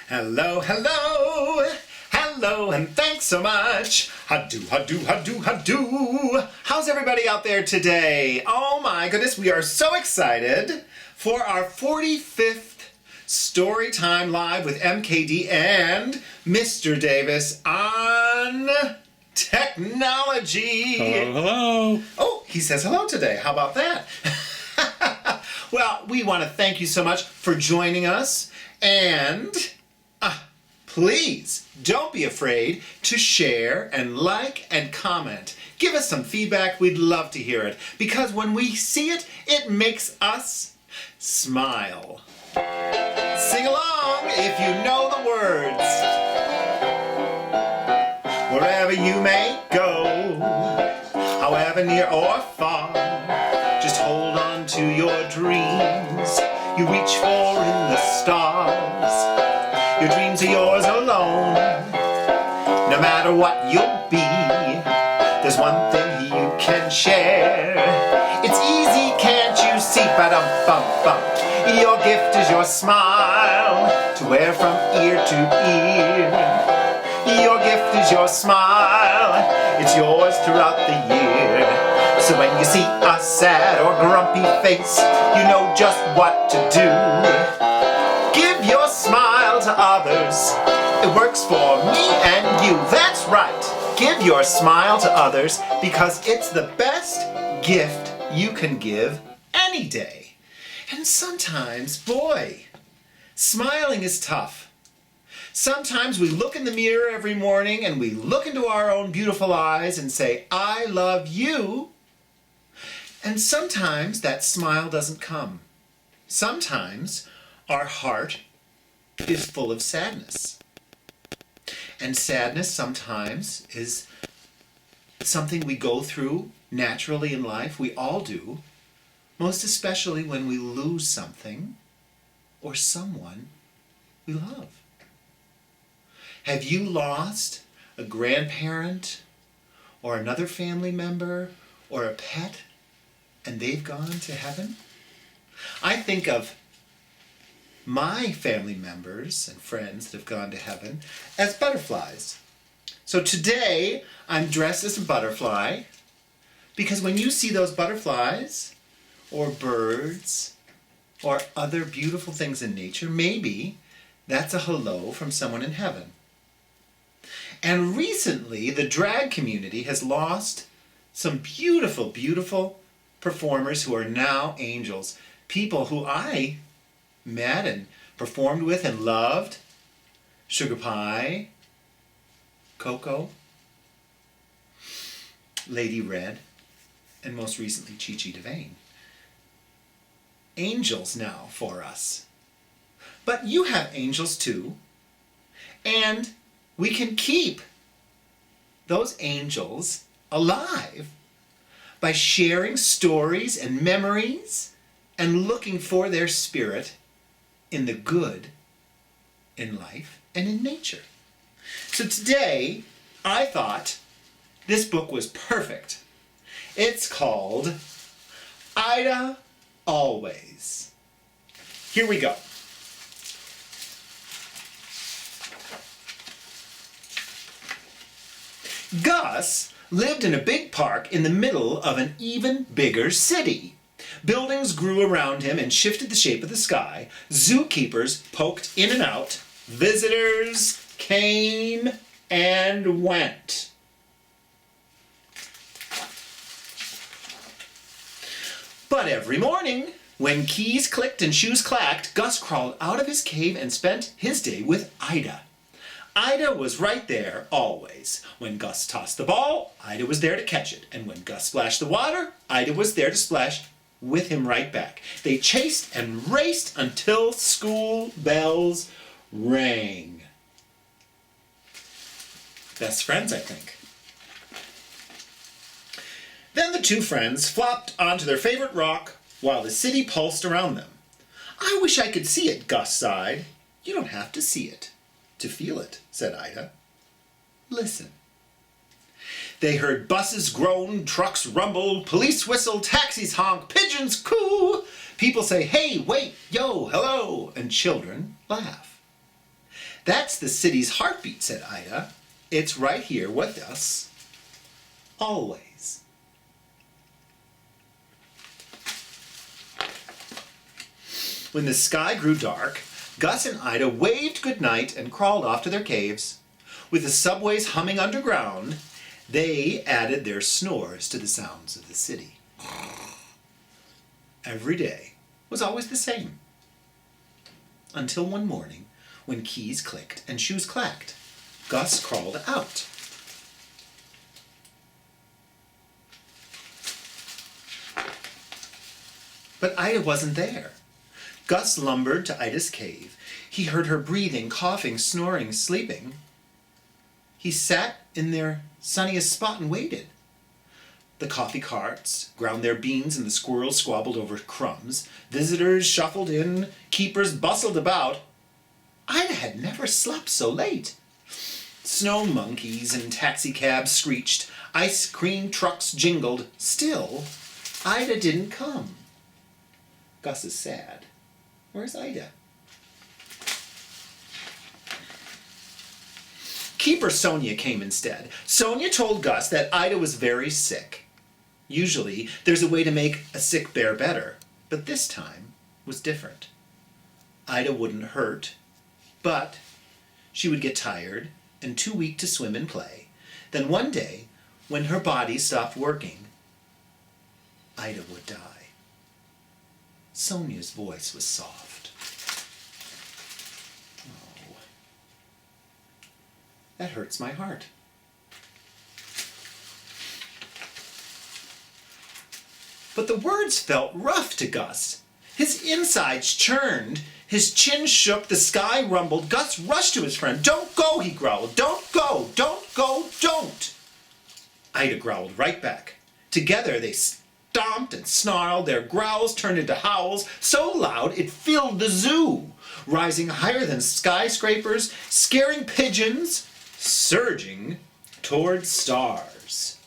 Hello, hello, hello, and thanks so much. Ha-do, ha-do, ha-do, ha-do. How's everybody out there today? Oh my goodness, we are so excited for our 45th Storytime Live with MKD and Mr. Davis on technology. Hello, hello. Oh, he says hello today. How about that? Well, we want to thank you so much for joining us, and please don't be afraid to share and like and comment. Give us some feedback. We'd love to hear it, because when we see it, it makes us smile. Sing along if you know the words. Wherever you may go, however near or far, just hold on to your dreams you reach for in the stars. Your dreams are yours alone. No matter what you'll be, there's one thing you can share. It's easy, can't you see? Ba-dum-bum-bum. Your gift is your smile, to wear from ear to ear. Your gift is your smile, it's yours throughout the year. So when you see a sad or grumpy face, you know just what to do. Give your smile to others. It works for me and you. That's right. Give your smile to others, because it's the best gift you can give any day. And sometimes, boy, smiling is tough. Sometimes we look in the mirror every morning and we look into our own beautiful eyes and say, I love you. And sometimes that smile doesn't come. Sometimes our heart is full of sadness. And sadness sometimes is something we go through naturally in life. We all do. Most especially when we lose something or someone we love. Have you lost a grandparent or another family member or a pet and they've gone to heaven? I think of my family members and friends that have gone to heaven as butterflies. So today I'm dressed as a butterfly, because when you see those butterflies or birds or other beautiful things in nature, maybe that's a hello from someone in heaven. And recently, the drag community has lost some beautiful, beautiful performers who are now angels. People who I met and performed with and loved. Sugar Pie, Coco, Lady Red, and most recently Chi Chi DeVane. Angels now for us. But you have angels too, and we can keep those angels alive by sharing stories and memories and looking for their spirit in the good in life and in nature. So today, I thought this book was perfect. It's called Ida Always. Here we go. Gus lived in a big park in the middle of an even bigger city. Buildings grew around him and shifted the shape of the sky. Zookeepers poked in and out. Visitors came and went. But every morning, when keys clicked and shoes clacked, Gus crawled out of his cave and spent his day with Ida. Ida was right there, always. When Gus tossed the ball, Ida was there to catch it. And when Gus splashed the water, Ida was there to splash with him right back. They chased and raced until school bells rang. Best friends, I think. Then the two friends flopped onto their favorite rock while the city pulsed around them. I wish I could see it, Gus sighed. You don't have to see it to feel it, said Ida. Listen. They heard buses groan, trucks rumble, police whistle, taxis honk, pigeons coo. People say, hey, wait, yo, hello, and children laugh. That's the city's heartbeat, said Ida. It's right here with us, always. When the sky grew dark, Gus and Ida waved goodnight and crawled off to their caves. With the subways humming underground, they added their snores to the sounds of the city. Every day was always the same. Until one morning, when keys clicked and shoes clacked, Gus crawled out. But Ida wasn't there. Gus lumbered to Ida's cave. He heard her breathing, coughing, snoring, sleeping. He sat in their sunniest spot and waited. The coffee carts ground their beans and the squirrels squabbled over crumbs. Visitors shuffled in, keepers bustled about. Ida had never slept so late. Snow monkeys and taxicabs screeched. Ice cream trucks jingled. Still, Ida didn't come. Gus is sad. Where's Ida? Keeper Sonia came instead. Sonia told Gus that Ida was very sick. Usually, there's a way to make a sick bear better, but this time was different. Ida wouldn't hurt, but she would get tired and too weak to swim and play. Then one day, when her body stopped working, Ida would die. Sonia's voice was soft. Oh, that hurts my heart. But the words felt rough to Gus. His insides churned. His chin shook. The sky rumbled. Gus rushed to his friend. "Don't go," he growled. "Don't go. Don't go. Don't." Ida growled right back. Together they stomped and snarled. Their growls turned into howls so loud it filled the zoo, rising higher than skyscrapers, scaring pigeons, surging toward stars.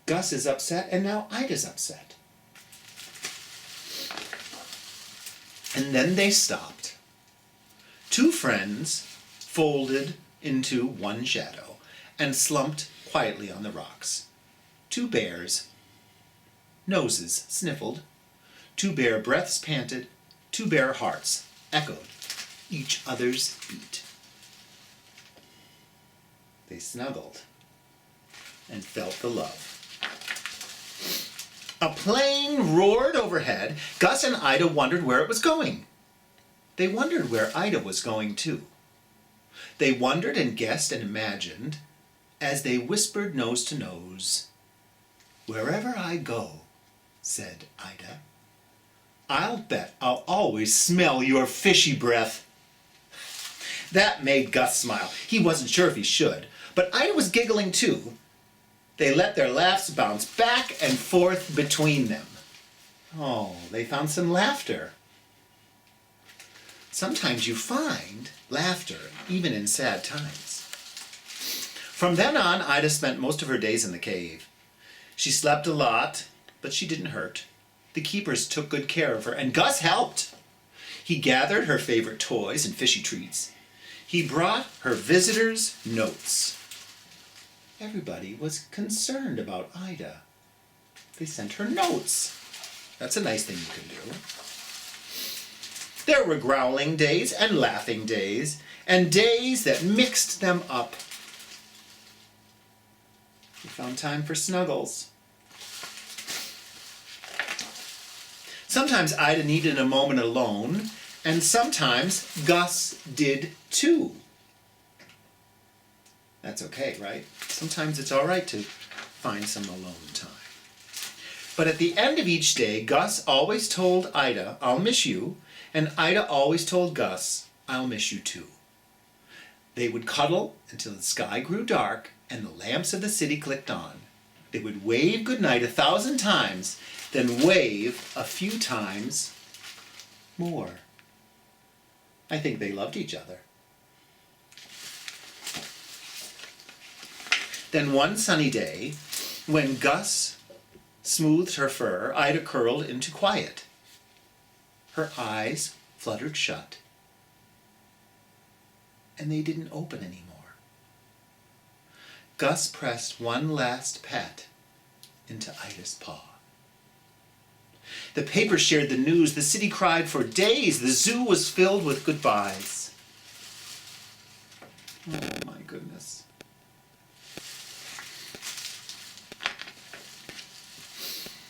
Gus is upset, and now Ida's upset. And then they stopped. Two friends folded into one shadow and slumped quietly on the rocks. Two bears' noses sniffled, two bear breaths panted, two bear hearts echoed each other's beat. They snuggled and felt the love. A plane roared overhead. Gus and Ida wondered where it was going. They wondered where Ida was going too. They wondered and guessed and imagined as they whispered nose to nose. "Wherever I go," said Ida, "I'll bet I'll always smell your fishy breath." That made Gus smile. He wasn't sure if he should, but Ida was giggling too. They let their laughs bounce back and forth between them. Oh, they found some laughter. Sometimes you find laughter even in sad times. From then on, Ida spent most of her days in the cave. She slept a lot, but she didn't hurt. The keepers took good care of her, and Gus helped. He gathered her favorite toys and fishy treats. He brought her visitors notes. Everybody was concerned about Ida. They sent her notes. That's a nice thing you can do. There were growling days and laughing days, and days that mixed them up. They found time for snuggles. Sometimes Ida needed a moment alone, and sometimes Gus did too. That's okay, right? Sometimes it's all right to find some alone time. But at the end of each day, Gus always told Ida, "I'll miss you," and Ida always told Gus, "I'll miss you too." They would cuddle until the sky grew dark and the lamps of the city clicked on. They would wave goodnight 1,000 times, then wave a few times more. I think they loved each other. Then one sunny day, when Gus smoothed her fur, Ida curled into quiet. Her eyes fluttered shut. and they didn't open anymore. Gus pressed one last pat into Ida's paw. The paper shared the news. The city cried for days. The zoo was filled with goodbyes. Oh my goodness.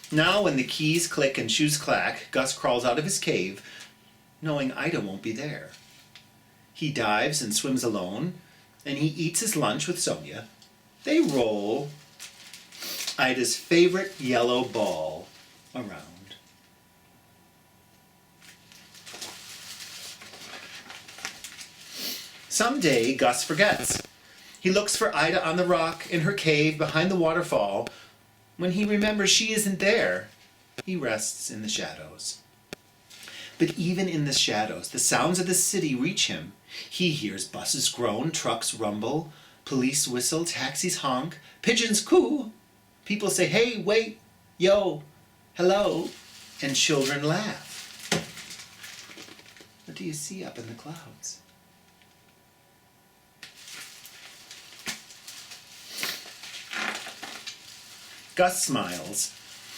Now when the keys click and shoes clack, Gus crawls out of his cave, knowing Ida won't be there. He dives and swims alone, and he eats his lunch with Sonia. They roll Ida's favorite yellow ball around. Someday, Gus forgets. He looks for Ida on the rock in her cave behind the waterfall. When he remembers she isn't there, he rests in the shadows. But even in the shadows, the sounds of the city reach him. He hears buses groan, trucks rumble, police whistle, taxis honk, pigeons coo. People say, hey, wait, yo, hello, and children laugh. What do you see up in the clouds? Gus smiles.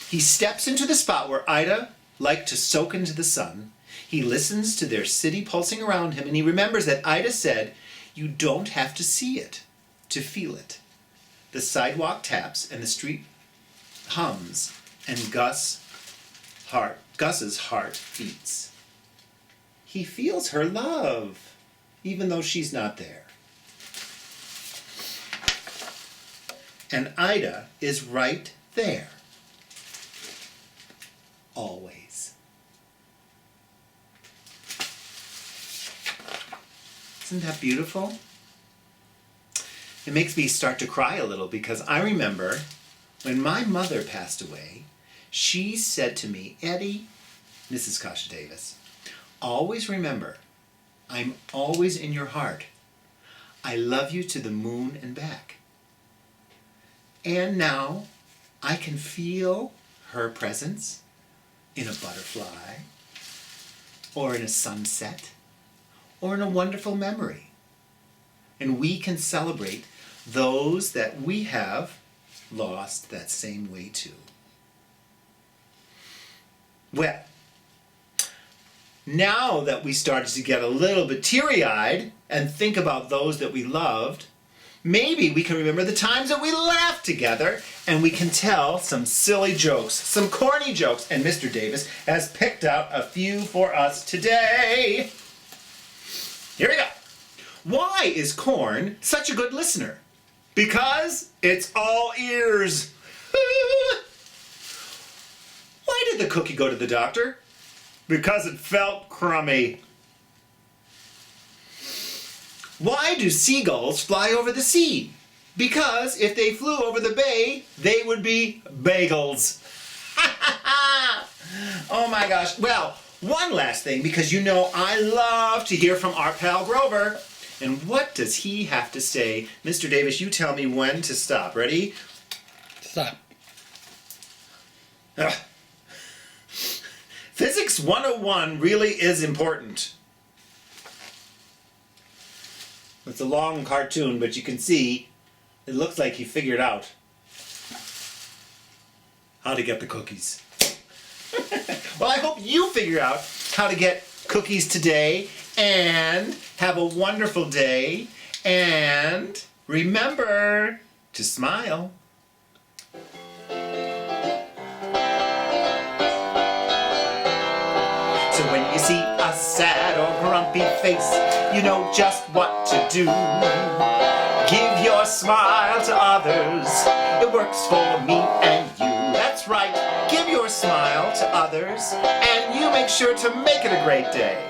He steps into the spot where Ida liked to soak into the sun. He listens to their city pulsing around him, and he remembers that Ida said, you don't have to see it to feel it. The sidewalk taps and the street hums, and Gus's heart beats. He feels her love, even though she's not there. And Ida is right there. Always. Isn't that beautiful? It makes me start to cry a little because I remember when my mother passed away, she said to me, Eddie, Mrs. Kasha Davis, always remember, I'm always in your heart. I love you to the moon and back. And now I can feel her presence in a butterfly, or in a sunset, or in a wonderful memory. And we can celebrate those that we have lost that same way too. Well, now that we started to get a little bit teary-eyed and think about those that we loved, maybe we can remember the times that we laughed together, and we can tell some silly jokes, some corny jokes, and Mr. Davis has picked out a few for us today. Here we go. Why is corn such a good listener? Because it's all ears. Why did the cookie go to the doctor? Because it felt crummy. Why do seagulls fly over the sea? Because if they flew over the bay, they would be bagels. Oh my gosh. Well, one last thing, because you know I love to hear from our pal Grover. And what does he have to say? Mr. Davis, you tell me when to stop. Ready? Stop. Physics 101 really is important. It's a long cartoon, but you can see it looks like he figured out how to get the cookies. Well, I hope you figure out how to get cookies today and have a wonderful day. And remember to smile. So when you see a sad or grumpy face, you know just what to do. Give your smile to others. It works for me and you. That's right. Give your smile to others, and you make sure to make it a great day.